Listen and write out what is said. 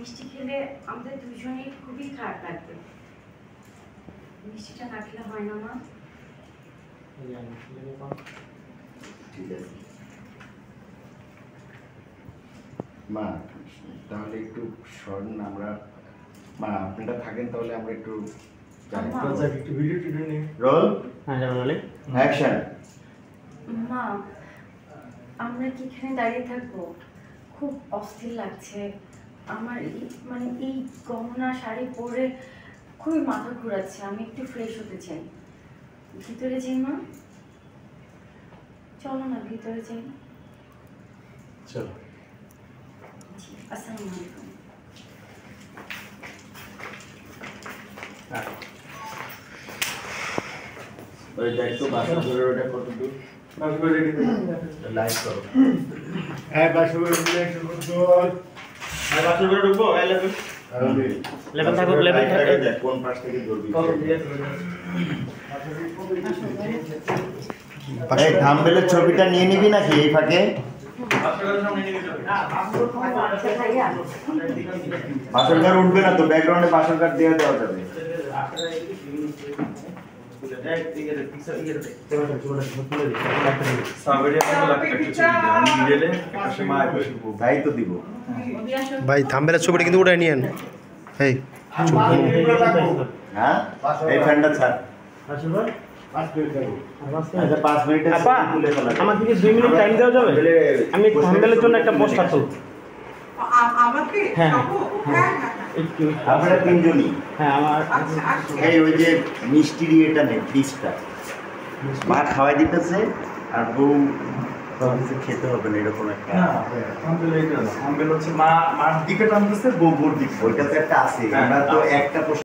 মিষ্টি খেলে আমাদের দুজনেই খুবই খারাপ লাগবে। মিষ্টিটা না খেলে হয় না মা? ঠিক আছে মা, তাহলে একটু স্মরণ আমরা মা আপনারা থাকেন, তাহলে আমরা একটু রোল অ্যাকশন। মা, আমরা কি এখানে দাঁড়িয়ে থাকবো? খুব অস্থির লাগছে আমার। মানে এই গহনা শাড়ি পরে খুবই মাথা ঘোরাচ্ছে। আমি একটু ফ্রেশ হতে চাই। ভিতরে যাই মা? চলো না ভিতরে যাই। চলো। আসসালামু আলাইকুম। ওই দেখো বাসা ধরে ওটা কত দূর? বাসা করে রেডি লাইভ করো। হ্যাঁ বাসা করে রেডি করো। আর বাসা করে ঢুকবো। লেভেল থাকো, লেভেল থাকো। দেখ কোন পাশ থেকে ধরবি। এই থাম্বনেলের ছবিটা নিয়ে নিবি নাকি এই ফাঁকে? বাসর ঘর উঠবে না তো, ব্যাকগ্রাউন্ডে বাসর ঘর দেওয়া যাবে। তাই তো দিব ভাই, থাম্বনেলের ছবিটা কিন্তু উঠাই নিয়েন। এই হ্যাঁ, এই ফ্যানটা ছাড়। আচ্ছা 5 মিনিটে তুলে ফেলা। আমাকে কি 2 মিনিট টাইম দেওয়া যাবে? আমি থাম্বনেলের জন্য একটা পোস্টার তুলব। আমাকে হ্যাঁ একটু আপনারা তিনজনই। হ্যাঁ আমার এই ওই যে মিষ্টির ইয়েটা নেই, পিসটা মা খাওয়াই দিতেছে আর বউ ভাবছে খেতে হবে না, এরকম একটা হচ্ছে মা মার দিকে টানতেছে, বউ বোর দিকে। ওইটা তো একটা আছে। আমরা তো একটা